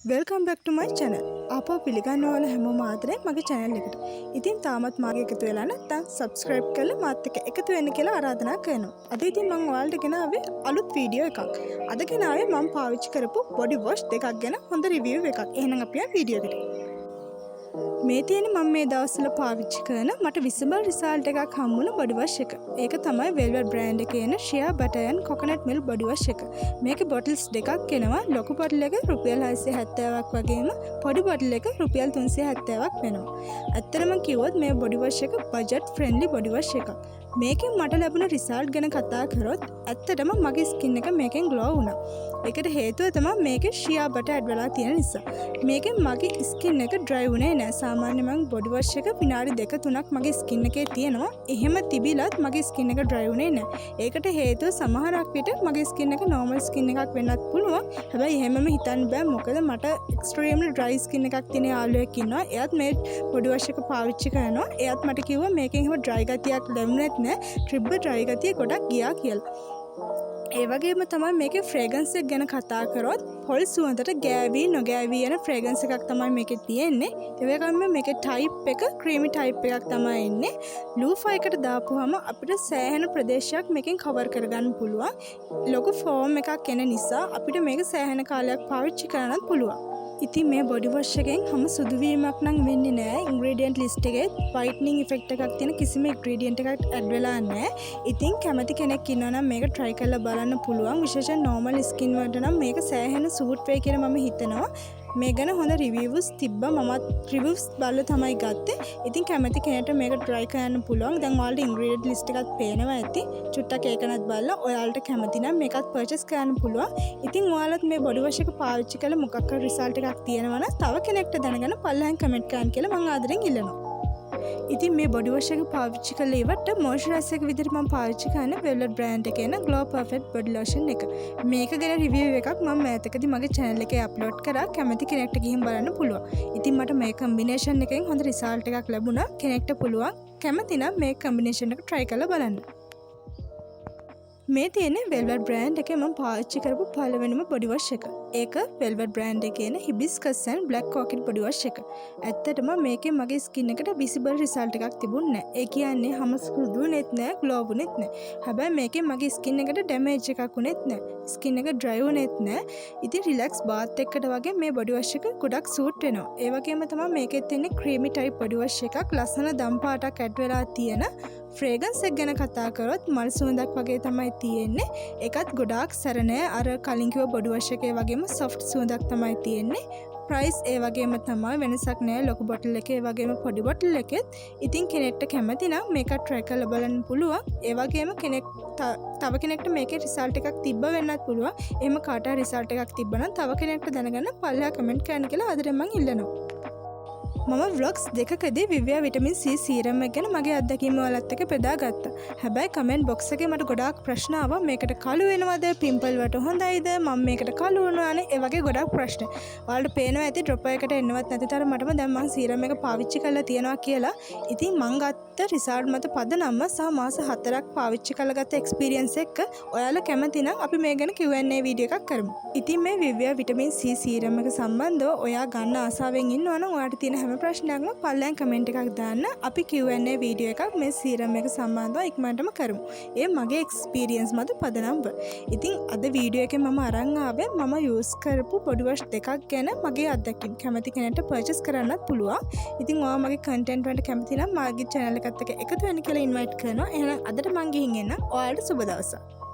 Welcome back ටු මයි channel. ආපහු පිළිගන්න ඕන හැමෝම ආදරේ මගේ channel එකට. ඉතින් තාමත් මාගේ එකතු වෙලා නැත්නම් subscribe කරලා මාත් එක්ක එකතු වෙන්න කියලා ආරාධනා කරනවා. අද ඉතින් මම ඔයාලට ගෙනාවේ අලුත් වීඩියෝ එකක්. අද ගෙනාවේ මම පාවිච්චි කරපු body wash දෙකක් ගැන හොඳ review එකක්. එහෙනම් අපි ආ වීඩියෝ එකට. මේ තියෙන මම මේ දවස්වල පාවිච්චි කරන මට visible result එකක් හම්බුන body wash එක. ඒක තමයි Velvet brand එකේ එන shea butter and coconut milk body wash එක. මේකේ bottles දෙකක් එනවා. ලොකු bottle එක රුපියල් 670ක් වගේම පොඩි bottle එක රුපියල් 370ක් වෙනවා. ඇත්තටම කිව්වොත් මේ body wash එක budget friendly body wash එකක්. මේකෙන් මට ලැබුණ result ගැන කතා කරොත් ඇත්තටම මගේ skin එක මේකෙන් glow වුණා. ඒකට හේතුව තමයි මේකේ shea butter add වෙලා තියෙන නිසා. මේකෙන් මගේ skin එක dry වුණේ නැහැ. සාමාන්‍යයෙන් මම body wash එක විනාඩි 2-3ක් මගේ skin එකේ තියෙනවා. එහෙම තිබිලත් මගේ skin එක dry වුණේ නැහැ. ඒකට හේතුව සමහරක් විට මගේ skin එක normal skin එකක් වෙන්නත් පුළුවන්. හැබැයි එහෙමම හිතන්න බෑ. මොකද මට extremely dry skin එකක් තියෙන යාළුවෙක් ඉන්නවා. එයාත් මේ body wash එක පාවිච්චි කරනවා. එයාත් මට කිව්වා මේකෙන් එහෙම dry ගතියක් ලැබුණෙත් නැහැ. ට්‍රිබ් dry ගතිය ගොඩක් ගියා කියලා. ඒ වගේම තමයි මේකේ fragrance එක ගැන කතා කරොත් පොල් සුවඳට ගෑවි නොගෑවි යන fragrance එකක් තමයි මේකේ තියෙන්නේ. ඒ වගේම මේකේ type එක creamy type එකක් තමයි එන්නේ. loofah එකට දාපුවාම අපිට සෑහෙන ප්‍රදේශයක් මේකෙන් cover කරගන්න පුළුවන්. ලොකු foam එකක් එන නිසා අපිට මේක සෑහෙන කාලයක් පාවිච්චි කරන්නත් පුළුවන්. ඉතින් මේ body wash එකෙන් හැම සුදු වීමක් නම් වෙන්නේ නැහැ. ingredient list එකේ whitening effect එකක් තියෙන කිසිම ingredient එකක් add වෙලා නැහැ. ඉතින් කැමති කෙනෙක් ඉන්නවා නම් මේක try කරලා බලන්න පුළුවන්. විශේෂයෙන් normal skin වලට නම් මේක සෑහෙන suit වෙයි කියලා මම හිතනවා. මේ ගැන හොඳ reviews තිබ්බා. මමත් reviews බලලා තමයි ගත්තේ. ඉතින් කැමති කෙනෙක්ට මේක try කරන්න පුළුවන්. දැන් ඔයාලට ingredient list එකත් පේනවා ඇති. චුට්ටක් ඒකනත් බලලා ඔයාලට කැමති නම් මේකත් purchase කරන්න පුළුවන්. ඉතින් ඔයාලත් මේ body wash එක පාවිච්චි කරලා මොකක් හරි result එකක් තියෙනවා නම් තව කෙනෙක්ට දැනගන්න පල්ලෙහාන් comment කරන්න කියලා මම ආදරෙන් ඉල්ලනවා. ඉතින් මේ body wash එක පාවිච්චි කරලා ඉවරට moisturizer එක විදිහට මම පාවිච්චි කරන්නේ Velvet brand එකේ එන Glow Perfect body lotion එක. මේක ගැන review එකක් මම මෑතකදී මගේ channel එකේ upload කරා. කැමති කෙනෙක්ට ගිහින් බලන්න පුළුවන්. ඉතින් මට මේ combination එකෙන් හොඳ result එකක් ලැබුණා. කෙනෙක්ට පුළුවන් කැමති නම් මේ combination එක try කරලා බලන්න. මේ තියෙන්නේ Velvet brand එකේ මම පාවිච්චි කරපු පළවෙනිම body wash එක. ඒක Velvet brand එකේ එන hibiscus and black orchid body wash එක. ඇත්තටම මේකේ මගේ skin එකට visible result එකක් තිබුණේ නැහැ. ඒ කියන්නේ හැම සුදුුනෙත් නැහැ, glow වුනෙත් නැහැ. හැබැයි මේකේ මගේ skin එකට damage එකක් වුනෙත් නැහැ. skin එක dry වුනෙත් නැහැ. ඉතින් relax bath එකකට වගේ මේ body wash එක ගොඩක් suit වෙනවා. ඒ වගේම තමයි මේකෙත් තියෙන්නේ creamy type body wash එකක්. ලස්සන දම් පාටක් add වෙලා තියෙන fragrance එක ගැන කතා කරොත් මල් සුවඳක් වගේ තමයි තියෙන්නේ. ඒකත් ගොඩාක් සැර නෑ. අර කලින් කිව්ව body wash එකේ වගේම soft සුවඳක් තමයි තියෙන්නේ. price ඒ වගේම තමයි, වෙනසක් නෑ ලොකු bottle එකේ වගේම පොඩි bottle එකෙත්. ඉතින් කෙනෙක්ට කැමති නම් මේක try කරලා බලන්න පුළුවන්. ඒ වගේම තව කෙනෙක්ට මේකේ result එකක් තිබ්බ වෙන්නත් පුළුවන්. එහෙම කාට හරි result එකක් තිබ්බනම් තව කෙනෙක්ට දැනගන්න පල්ලෙහා comment කරන්න කියලා ආදරෙන් මම ඉල්ලනවා. මම vlogs දෙකකදී Vivea vitamin C serum එක ගැන මගේ අත්දැකීම් වලත් එක්ක බෙදාගත්තා. හැබැයි comment box එකේ මට ගොඩාක් ප්‍රශ්න ආවා. මේකට කළු වෙනවද? pimple වලට හොඳයිද? මම මේකට කළු වුණානේ. ඒ වගේ ගොඩාක් ප්‍රශ්න. ඔයාලට පේනවා ඇති drop එකකට එන්නවත් නැති තරමටම දැන් මම serum එක පාවිච්චි කරලා තියෙනවා කියලා. ඉතින් මං ගත්ත result මත පදනම සහ මාස 4ක් පාවිච්චි කරලා ගත්ත experience එක ඔයාලා කැමති නම් අපි මේ ගැන Q&A වීඩියෝ එකක් කරමු. ඉතින් මේ Vivea vitamin C serum එක සම්බන්ධව ඔයා ගන්න ආසාවෙන් ඉන්නවා නම් ඔයාලට තියෙන හැම ප්‍රශ්නයක්ම පල්ලෙන් කමෙන්ට් එකක් දාන්න. අපි Q&A වීඩියෝ එකක් මේ සීරම් එක සම්බන්ධව ඉක්මනටම කරමු. ඒ මගේ එක්ස්පීරියන්ස් මත පදනම්ව. ඉතින් අද වීඩියෝ එකේ මම අරන් ආවේ මම යූස් කරපු body wash දෙකක් ගැන මගේ අත්දැකීම්. කැමති කෙනෙක්ට purchase කරන්නත් පුළුවන්. ඉතින් ඔයා මගේ content වලට කැමති නම් මාගේ channel එකත් එක්ක එකතු වෙන්න කියලා invite කරනවා. එහෙනම් අදට මං ගිහින් එන්න. ඔයාලට සුබ දවසක්.